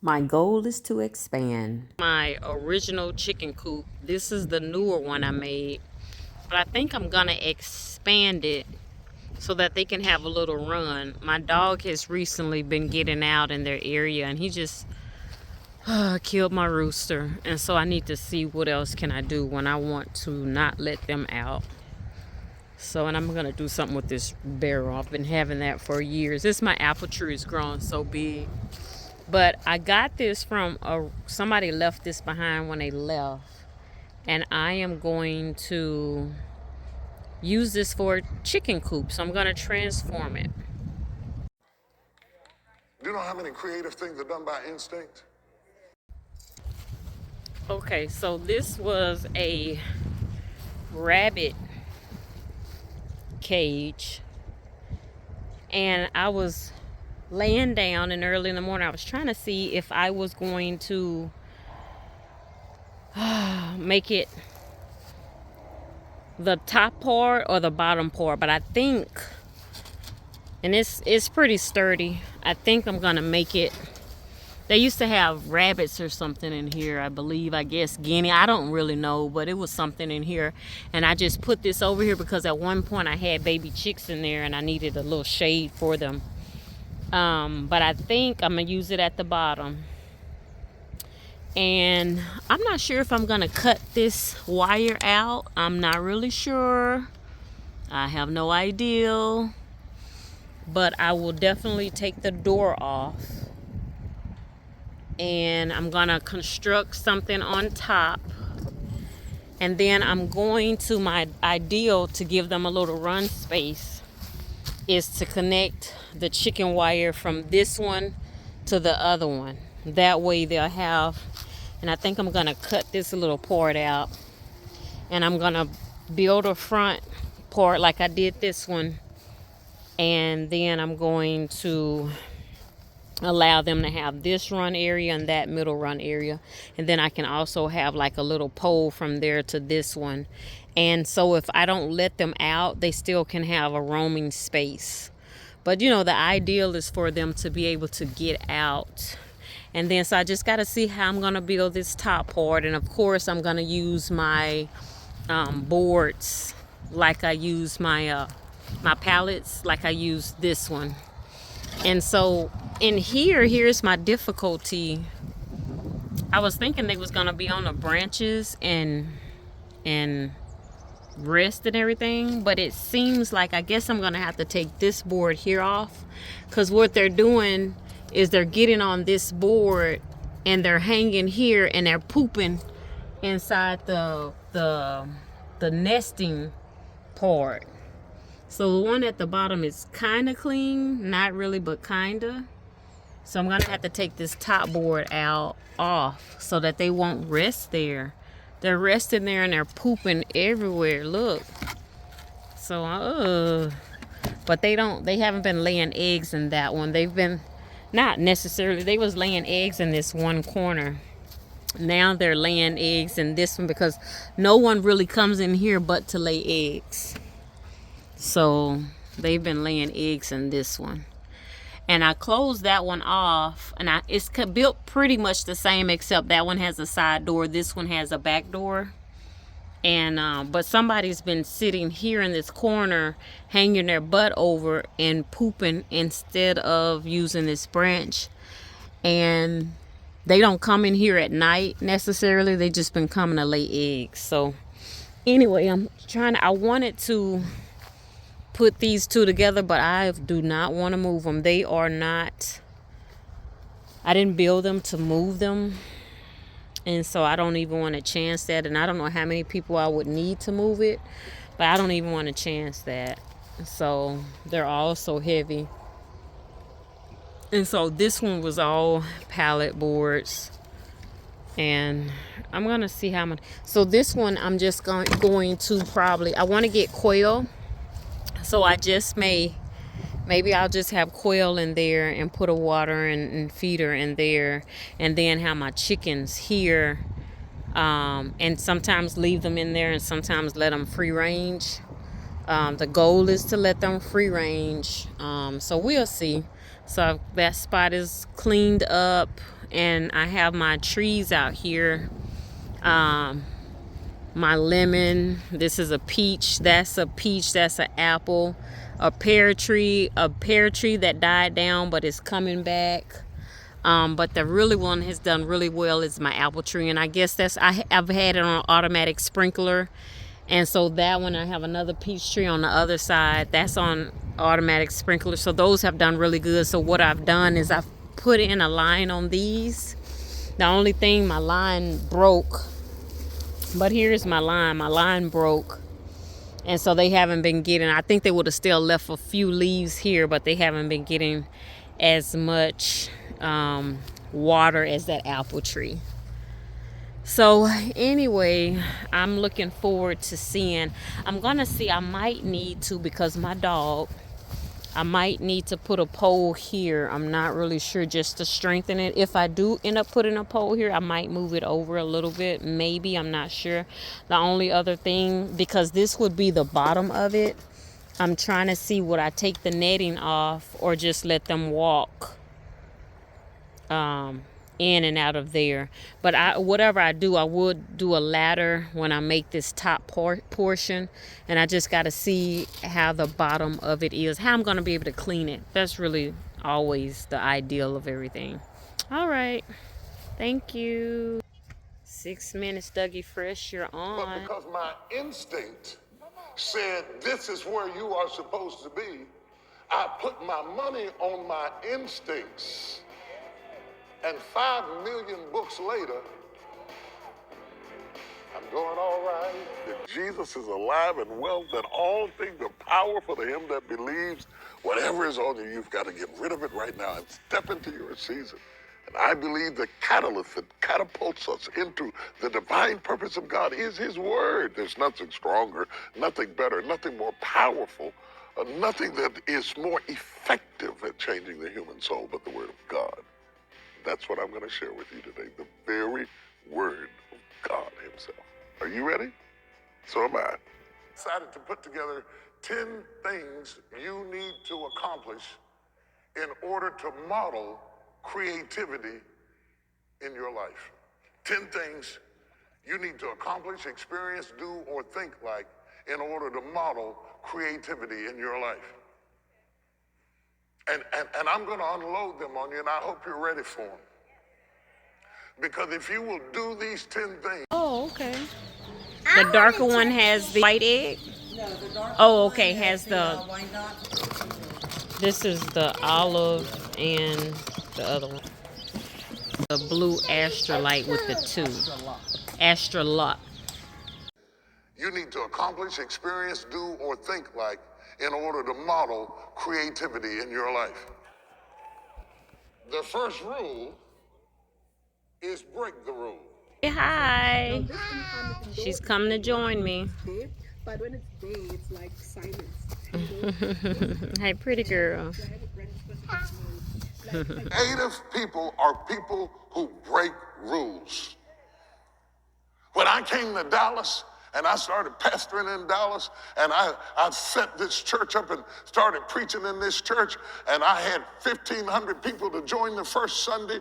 My goal is to expand my original chicken coop. This is the newer one I made, but I think I'm gonna expand it so that they can have a little run. My dog has recently been getting out in their area, and he just killed my rooster. And so I need to see what else can I do when I want to not let them out. So, and I'm gonna do something with this barrel. I've been having that for years. This my apple tree is growing so big. But I got this from somebody left this behind when they left. And I am going to use this for a chicken coop. So I'm gonna transform it. Do you know how many creative things are done by instinct? Okay, so this was a rabbit cage. And I was laying down, and early in the morning I was trying to see if I was going to make it the top part or the bottom part, but I think, and it's pretty sturdy, I think I'm gonna make it. They used to have rabbits or something in here, I believe, I guess guinea, I don't really know, but it was something in here, and I just put this over here because at one point I had baby chicks in there and I needed a little shade for them. But I think I'm gonna use it at the bottom. And I'm not sure if I'm gonna cut this wire out. I'm not really sure. I have no idea. But I will definitely take the door off. And I'm gonna construct something on top. And then I'm going to, my ideal to give them a little run space is to connect the chicken wire from this one to the other one. That way they'll have, and I think I'm gonna cut this little part out, and I'm gonna build a front part like I did this one, and then I'm going to allow them to have this run area and that middle run area, and then I can also have like a little pole from there to this one. And so if I don't let them out, they still can have a roaming space. But you know, the ideal is for them to be able to get out. And then so I just got to see how I'm going to build this top part. And of course I'm going to use my boards like I use my my pallets like I use this one. And so in here's my difficulty. I was thinking they was going to be on the branches and rest and everything, but it seems like I guess I'm gonna have to take this board here off, because what they're doing is they're getting on this board and they're hanging here and they're pooping inside the nesting part. So the one at the bottom is kind of clean, not really, but kind of. So I'm gonna have to take this top board off so that they won't rest there. They're resting there and they're pooping everywhere. Look. So, but they haven't been laying eggs in that one. They've been, not necessarily, they was laying eggs in this one corner. Now they're laying eggs in this one because no one really comes in here but to lay eggs. So they've been laying eggs in this one. And I closed that one off, and it's built pretty much the same, except that one has a side door, this one has a back door. And but somebody's been sitting here in this corner hanging their butt over and pooping instead of using this branch. And they don't come in here at night necessarily, they just been coming to lay eggs. So anyway, I wanted to put these two together, but I do not want to move them. They are not, I didn't build them to move them, and so I don't even want to chance that. And I don't know how many people I would need to move it, but I don't even want to chance that. So they're all so heavy. And so this one was all pallet boards, and I'm gonna see how much. So this one I'm just going to probably, I want to get quail. So I just maybe I'll just have quail in there and put a water and feeder in there, and then have my chickens here, and sometimes leave them in there and sometimes let them free range. The goal is to let them free range. So we'll see. So that spot is cleaned up and I have my trees out here. My lemon, this is a peach, that's a peach, that's an apple, a pear tree that died down but is coming back. But the really one has done really well is my apple tree, and I guess I've had it on automatic sprinkler, and so that one, I have another peach tree on the other side that's on automatic sprinkler. So those have done really good. So what I've done is I've put in a line on these. The only thing, my line broke, but here's my line broke, and so they haven't been getting, I think they would have still left a few leaves here, but they haven't been getting as much water as that apple tree. So anyway, I'm looking forward to seeing. I'm gonna see, I might need to, because my dog, I might need to put a pole here. I'm not really sure, just to strengthen it. If I do end up putting a pole here, I might move it over a little bit, maybe, I'm not sure. The only other thing, because this would be the bottom of it, I'm trying to see, would I take the netting off or just let them walk in and out of there. But whatever I do, I would do a ladder when I make this top portion, and I just got to see how the bottom of it is, how I'm going to be able to clean it. That's really always the ideal of everything. All right, thank you. 6 minutes, Dougie Fresh, you're on. But because my instinct said this is where you are supposed to be, I put my money on my instincts. And 5 million books later, I'm doing all right. If Jesus is alive and well, then all things are powerful to him that believes. Whatever is on you, you've got to get rid of it right now and step into your season. And I believe the catalyst that catapults us into the divine purpose of God is his word. There's nothing stronger, nothing better, nothing more powerful, nothing that is more effective at changing the human soul but the word of God. That's what I'm going to share with you today, the very word of God himself. Are you ready? So am I. Decided to put together 10 things you need to accomplish in order to model creativity in your life. 10 things you need to accomplish, experience, do, or think like in order to model creativity in your life. And I'm going to unload them on you, and I hope you're ready for them. Because if you will do these 10 things. Oh, okay. The darker one has the white egg? No, the darker Oh, okay, has the wine dot. this is the olive and the other one. The blue Astralight with the 2. Astra Lot. You need to accomplish, experience, do, or think like in order to model creativity in your life. The first rule is break the rule. Say hi. She's coming to join me. But when it's day, it's like silence. Hey, pretty girl. Creative people are people who break rules. When I came to Dallas and I started pastoring in Dallas, and I set this church up and started preaching in this church, and I had 1,500 people to join the first Sunday.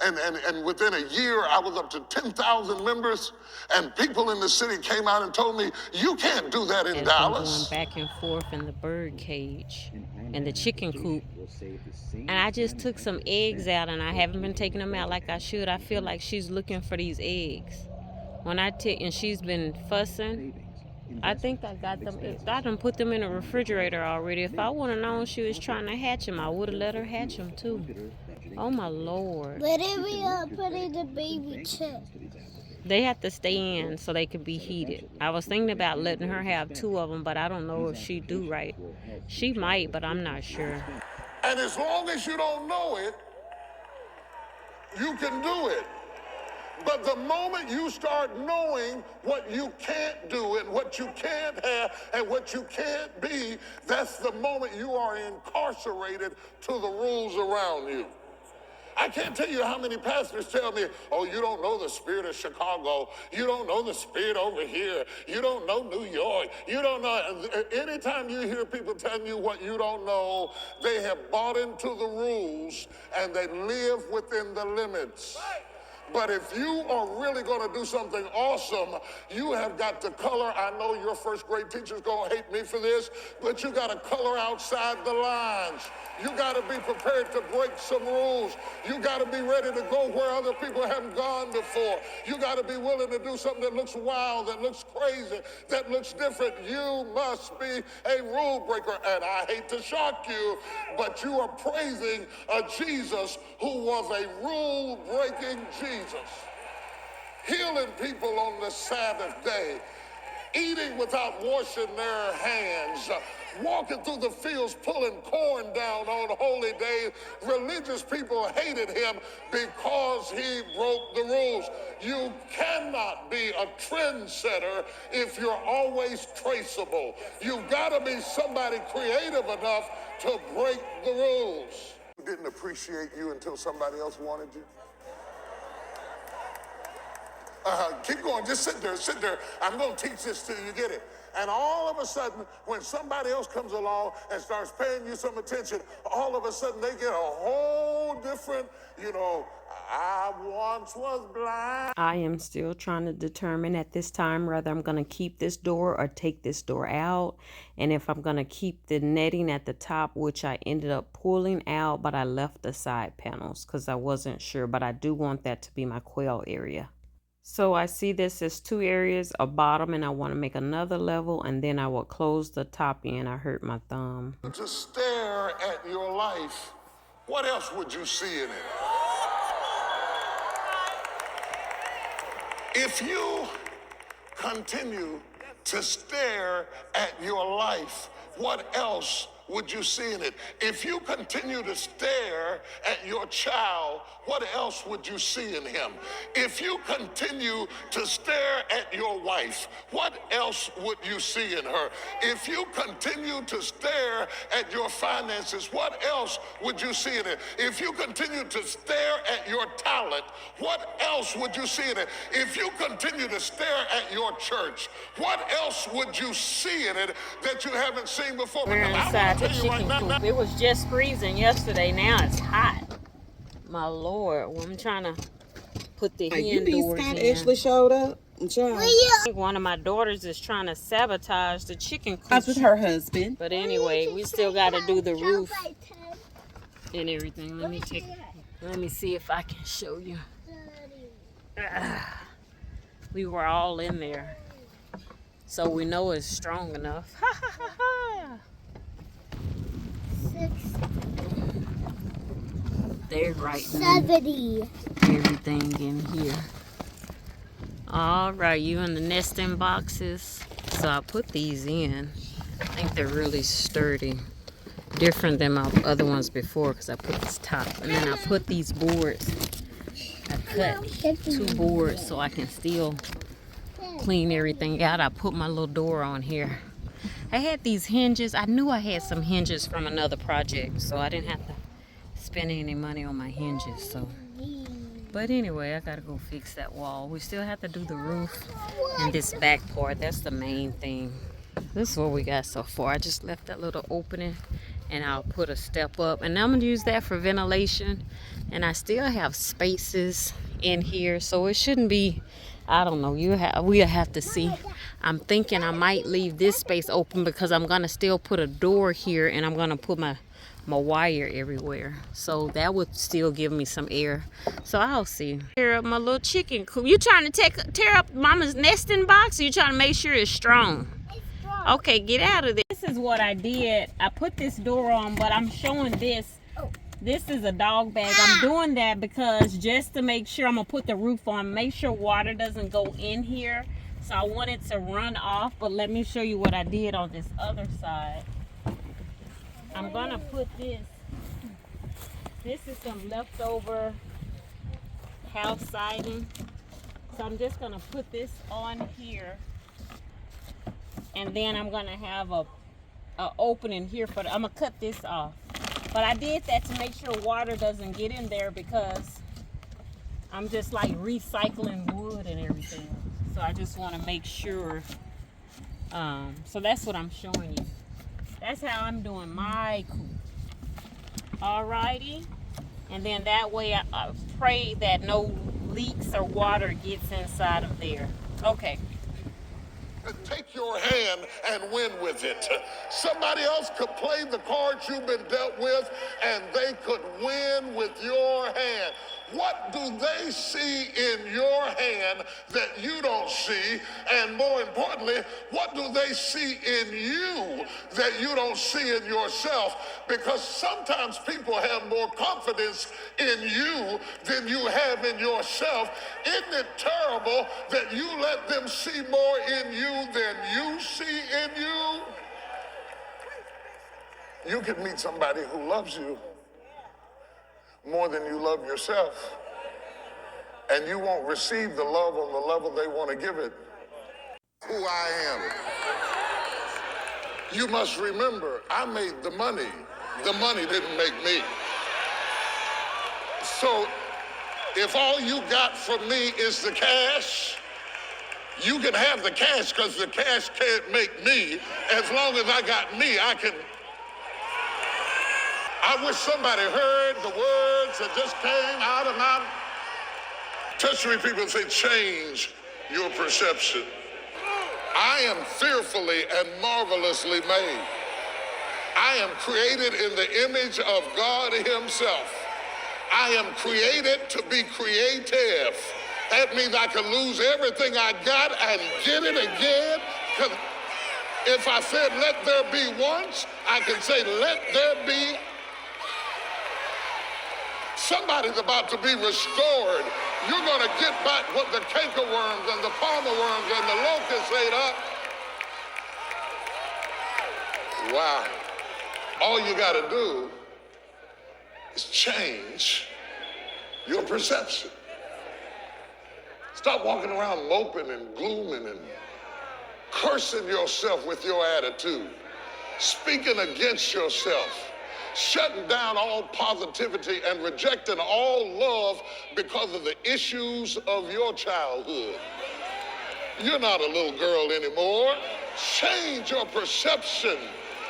And within a year, I was up to 10,000 members, and people in the city came out and told me, you can't do that in Dallas. Going back and forth in the bird cage and the chicken coop. And I just took some eggs out, and I haven't been taking them out like I should. I feel like she's looking for these eggs. When I take, and she's been fussing, I think I got them. I done put them in the refrigerator already. If I would have known she was trying to hatch them, I would have let her hatch them too. Oh my Lord. Where did we put in the baby chick? They have to stay in so they can be heated. I was thinking about letting her have 2 of them, but I don't know if she do right. She might, but I'm not sure. And as long as you don't know it, you can do it. But the moment you start knowing what you can't do and what you can't have and what you can't be, that's the moment you are incarcerated to the rules around you. I can't tell you how many pastors tell me, oh, you don't know the spirit of Chicago. You don't know the spirit over here. You don't know New York. You don't know. Anytime you hear people telling you what you don't know, they have bought into the rules and they live within the limits. But if you are really going to do something awesome, you have got to color. I know your first grade teacher's going to hate me for this, but you got to color outside the lines. You got to be prepared to break some rules. You got to be ready to go where other people haven't gone before. You got to be willing to do something that looks wild, that looks crazy, that looks different. You must be a rule breaker. And I hate to shock you, but you are praising a Jesus who was a rule-breaking Jesus. Healing people on the Sabbath day, eating without washing their hands, walking through the fields pulling corn down on holy days. Religious people hated him because he broke the rules. You cannot be a trendsetter if you're always traceable. You've got to be somebody creative enough to break the rules. Who didn't appreciate you until somebody else wanted you? Keep going, just sit there. I'm going to teach this till you get it. And all of a sudden, when somebody else comes along and starts paying you some attention, all of a sudden they get a whole different, I once was blind. I am still trying to determine at this time whether I'm going to keep this door or take this door out. And if I'm going to keep the netting at the top, which I ended up pulling out, but I left the side panels because I wasn't sure. But I do want that to be my quail area. So I see this as two areas, a bottom, and I want to make another level, and then I will close the top end. I hurt my thumb. To stare at your life, what else would you see in it? If you continue to stare at your life, what else would you see in it? If you continue to stare at your child, what else would you see in him? If you continue to stare at your wife, what else would you see in her? If you continue to stare at your finances, what else would you see in it? If you continue to stare at your talent, what else would you see in it? If you continue to stare at your church, what else would you see in it that you haven't seen before? We're inside the chicken coop. It was just freezing yesterday. Now it's hot. My Lord. Well, I'm trying to put the hen doors in. Ashley showed up. I'm trying. I think one of my daughters is trying to sabotage the chicken coop. That's with her husband. But anyway, we still got to do the roof and everything. Let me see if I can show you. We were all in there, so we know it's strong enough. They're right 70. everything in here. All right, you in the nesting boxes. So I put these in. I think they're really sturdy, different than my other ones before, because I put this top, and then I put these boards. I cut 2 boards so I can still clean everything out. I put my little door on here. I had these hinges. I knew I had some hinges from another project, so I didn't have to spend any money on my hinges. So, but anyway, I gotta go fix that wall. We still have to do the roof and this back part. That's the main thing. This is what we got so far. I just left that little opening, and I'll put a step up, and I'm gonna use that for ventilation. And I still have spaces in here, so it shouldn't be, I don't know, we'll have to see. I'm thinking I might leave this space open because I'm gonna still put a door here, and I'm gonna put my wire everywhere, so that would still give me some air. So I'll see. Tear up my little chicken coop. You trying to tear up Mama's nesting box, or you trying to make sure it's strong? Okay, get out of there. This is what I did. I put this door on, but I'm showing this. This is a dog bag. I'm doing that because just to make sure, I'm gonna put the roof on, make sure water doesn't go in here. So I want it to run off, but let me show you what I did on this other side. I'm gonna put this is some leftover house siding. So I'm just gonna put this on here, and then I'm gonna have a opening here I'm gonna cut this off. But I did that to make sure water doesn't get in there because I'm just like recycling wood and everything. So I just want to make sure. So that's what I'm showing you. That's how I'm doing my coop. Alrighty. And then that way I pray that no leaks or water gets inside of there. Okay. Take your hand and win with it. Somebody else could play the cards you've been dealt with and they could win with your hand. What do they see in your hand that you don't see? And more importantly, what do they see in you that you don't see in yourself? Because sometimes people have more confidence in you than you have in yourself. Isn't it terrible that you let them see more in you than you see in you? You can meet somebody who loves you more than you love yourself, and you won't receive the love on the level they want to give it. Who I am. You must remember, I made the money. The money didn't make me. So if all you got from me is the cash, you can have the cash because the cash can't make me. As long as I got me, I can. I wish somebody heard the words that just came out of my. Touch 3 people and say, change your perception. I am fearfully and marvelously made. I am created in the image of God Himself. I am created to be creative. That means I can lose everything I got and get it again. Because if I said let there be once, I can say let there be. Somebody's about to be restored. You're going to get back what the cankerworms and the palmer worms and the locusts ate up. Wow. All you got to do is change your perception. Stop walking around moping and glooming and cursing yourself with your attitude, speaking against yourself, shutting down all positivity and rejecting all love because of the issues of your childhood. You're not a little girl anymore. Change your perception.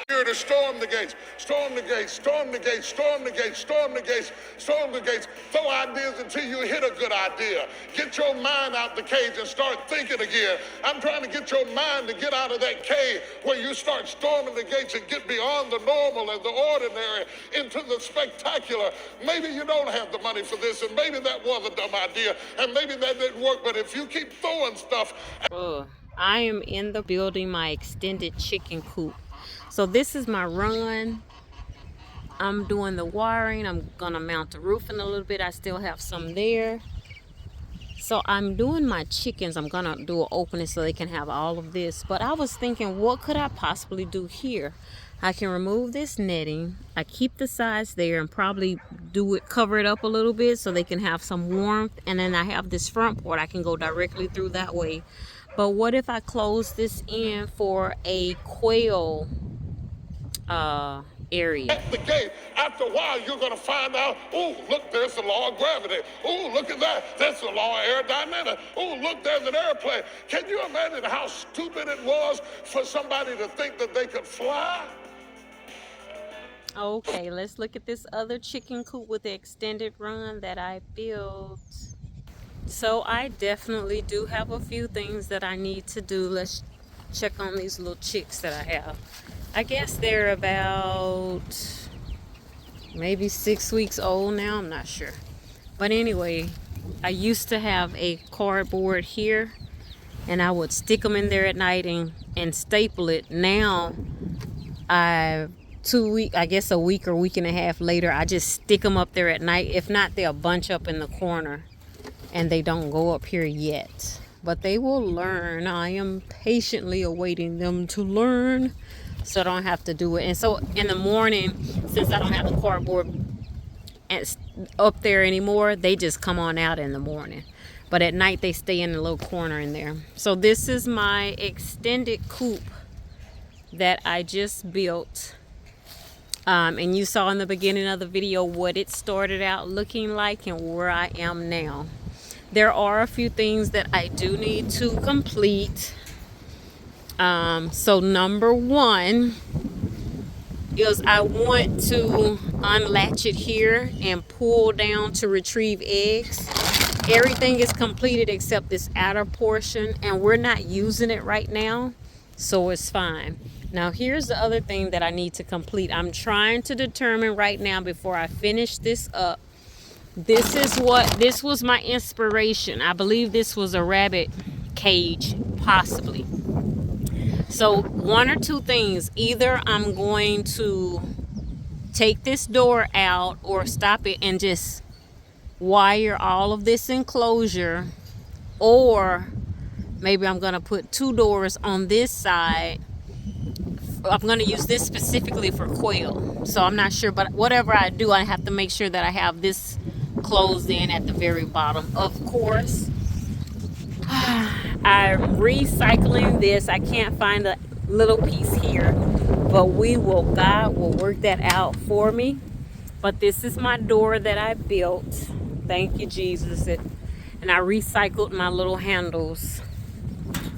Here to storm the gates, storm the gates, storm the gates, storm the gates, storm the gates, storm the gates. Throw ideas until you hit a good idea. Get your mind out the cage and start thinking again. I'm trying to get your mind to get out of that cave where you start storming the gates and get beyond the normal and the ordinary into the spectacular. Maybe you don't have the money for this, and maybe that was a dumb idea, and maybe that didn't work, but if you keep throwing stuff. I am in the building my extended chicken coop. So this is my run. I'm doing the wiring. I'm gonna mount the roof in a little bit. I still have some there. So I'm doing my chickens. I'm gonna do an opening so they can have all of this. But I was thinking, what could I possibly do here? I can remove this netting. I keep the sides there and probably cover it up a little bit so they can have some warmth. And then I have this front port. I can go directly through that way. But what if I close this in for a quail area? At the gate, after a while, you're going to find out, oh, look, there's the law of gravity. Oh, look at that. That's the law of aerodynamics. Oh, look, there's an airplane. Can you imagine how stupid it was for somebody to think that they could fly? Okay, let's look at this other chicken coop with the extended run that I built. So I definitely do have a few things that I need to do. Let's check on these little chicks that I have. I guess they're about maybe 6 weeks old now. I'm not sure. But anyway, I used to have a cardboard here and I would stick them in there at night and staple it. Now, I guess a week or week and a half later, I just stick them up there at night. If not, they'll bunch up in the corner and they don't go up here yet. But they will learn. I am patiently awaiting them to learn so I don't have to do it. And so in the morning, since I don't have the cardboard up there anymore, they just come on out in the morning. But at night, they stay in the little corner in there. So this is my extended coop that I just built. And you saw in the beginning of the video what it started out looking like and where I am now. There are a few things that I do need to complete. So number one is I want to unlatch it here and pull down to retrieve eggs. Everything is completed except this outer portion, and we're not using it right now, so it's fine. Now here's the other thing that I need to complete. I'm trying to determine right now before I finish this up. This was my inspiration. I believe this was a rabbit cage, possibly. So one or two things. Either I'm going to take this door out or stop it and just wire all of this enclosure, or maybe I'm going to put two doors on this side. I'm going to use this specifically for quail, so I'm not sure, but whatever I do, I have to make sure that I have this closed in at the very bottom. Of course, I'm recycling this. I can't find a little piece here, but God will work that out for me. But this is my door that I built. Thank you, Jesus. And I recycled my little handles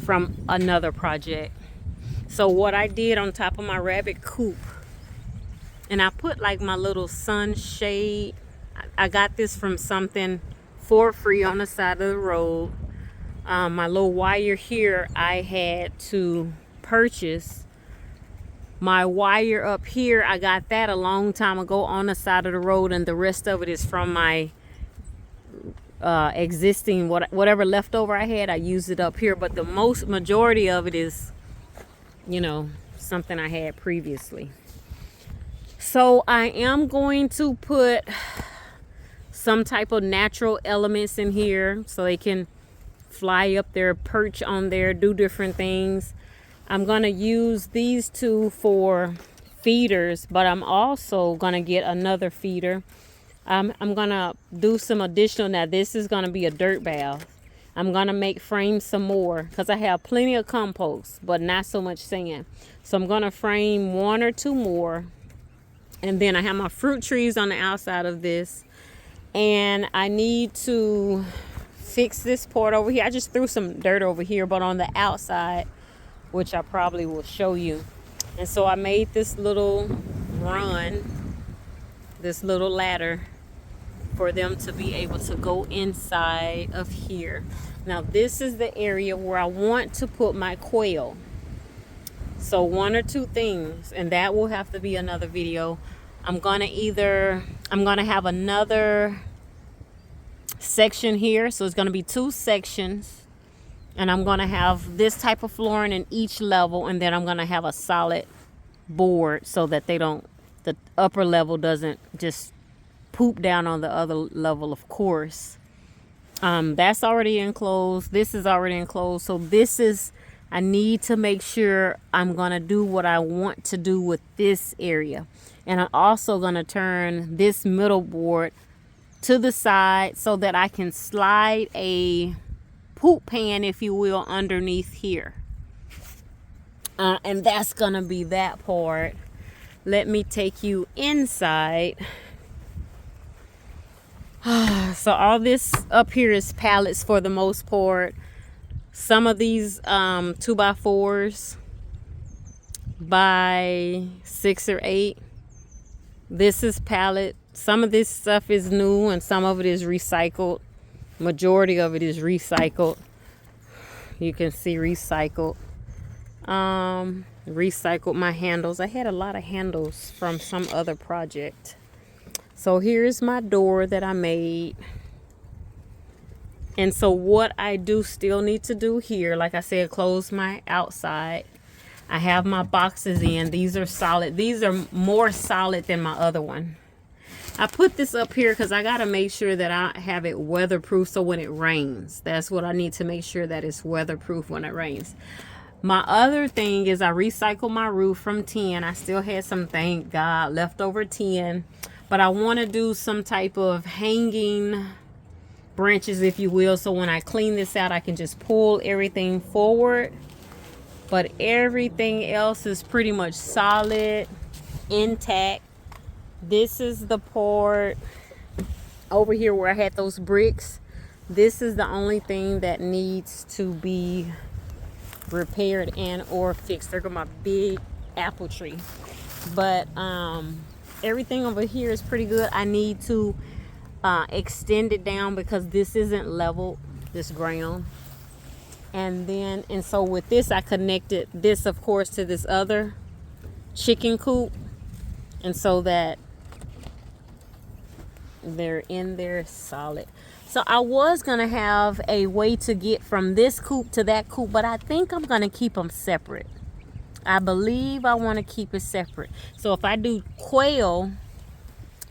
from another project. So what I did on top of my rabbit coop, and I put like my little sunshade. I got this from something for free on the side of the road. My little wire here, I had to purchase. My wire up here, I got that a long time ago on the side of the road, and the rest of it is from my existing whatever leftover I had. I used it up here, but the majority of it is, something I had previously. So I am going to put some type of natural elements in here so they can fly up there, perch on there, do different things. I'm going to use these two for feeders, but I'm also going to get another feeder. I'm going to do some additional. Now this is going to be a dirt bath. I'm going to frame some more because I have plenty of compost, but not so much sand. So I'm going to frame one or two more. And then I have my fruit trees on the outside of this. And I need to fix this part over here. I just threw some dirt over here, but on the outside, which I probably will show you. And so I made this little run, this little ladder for them to be able to go inside of here. Now this is the area where I want to put my quail. So one or two things, and that will have to be another video. I'm gonna have another section here, so it's gonna be two sections, and I'm gonna have this type of flooring in each level, and then I'm gonna have a solid board so that the upper level doesn't just poop down on the other level, of course. That's already enclosed. This is already enclosed. So I need to make sure I'm gonna do what I want to do with this area. And I'm also gonna turn this middle board to the side so that I can slide a poop pan, if you will, underneath here. And that's gonna be that part. Let me take you inside. So all this up here is pallets for the most part. Some of these 2x4s by 6 or 8. This is pallet. Some of this stuff is new and some of it is recycled. Majority of it is recycled. You can see recycled. Recycled my handles. I had a lot of handles from some other project. So here's my door that I made. And so what I do still need to do here, like I said, close my outside. I have my boxes in. These are solid. These are more solid than my other one. I put this up here because I got to make sure that I have it weatherproof so when it rains. That's what I need to make sure, that it's weatherproof when it rains. My other thing is I recycled my roof from tin. I still had some, thank God, leftover tin. But I want to do some type of hanging branches, if you will. So when I clean this out, I can just pull everything forward. But everything else is pretty much solid, intact. This is the part over here where I had those bricks. This is the only thing that needs to be repaired and or fixed. There go my big apple tree. But everything over here is pretty good. I need to extend it down because this isn't leveled, this ground. And so with this, I connected this, of course, to this other chicken coop, and so that they're in there solid. So I was gonna have a way to get from this coop to that coop, but I think I'm gonna keep them separate. I believe I want to keep it separate. So if I do quail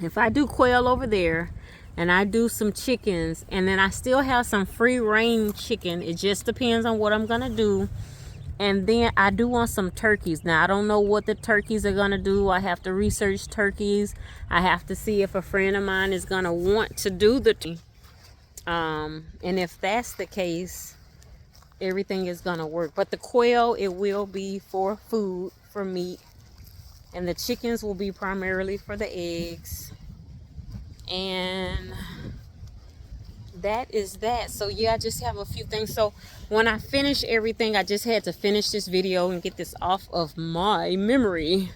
over there, and I do some chickens, and then I still have some free range chicken, it just depends on what I'm gonna do. And then I do want some turkeys. Now I don't know what the turkeys are gonna do. I have to research turkeys. I have to see if a friend of mine is gonna want to do the and if that's the case, everything is gonna work. But the quail, it will be for food, for meat, and the chickens will be primarily for the eggs. And that is that. So yeah, I just have a few things. So when I finish everything, I just had to finish this video and get this off of my memory.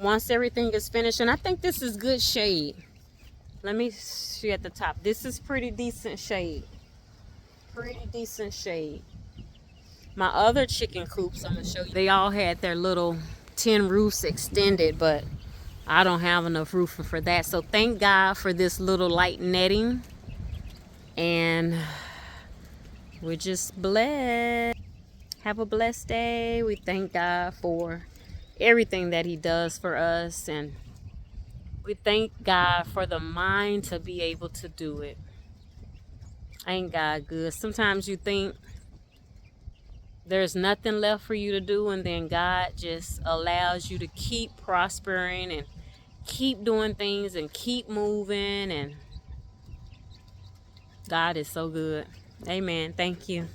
Once everything is finished, and I think this is good shade. Let me see at the top. This is pretty decent shade. Pretty decent shade. My other chicken coops, I'm gonna show you. They all had their little tin roofs extended, but I don't have enough roofing for that. So thank God for this little light netting. And we're just blessed. Have a blessed day. We thank God for everything that he does for us. And we thank God for the mind to be able to do it. Ain't God good? Sometimes you think there's nothing left for you to do, and then God just allows you to keep prospering and keep doing things and keep moving. And God is so good. Amen. Thank you.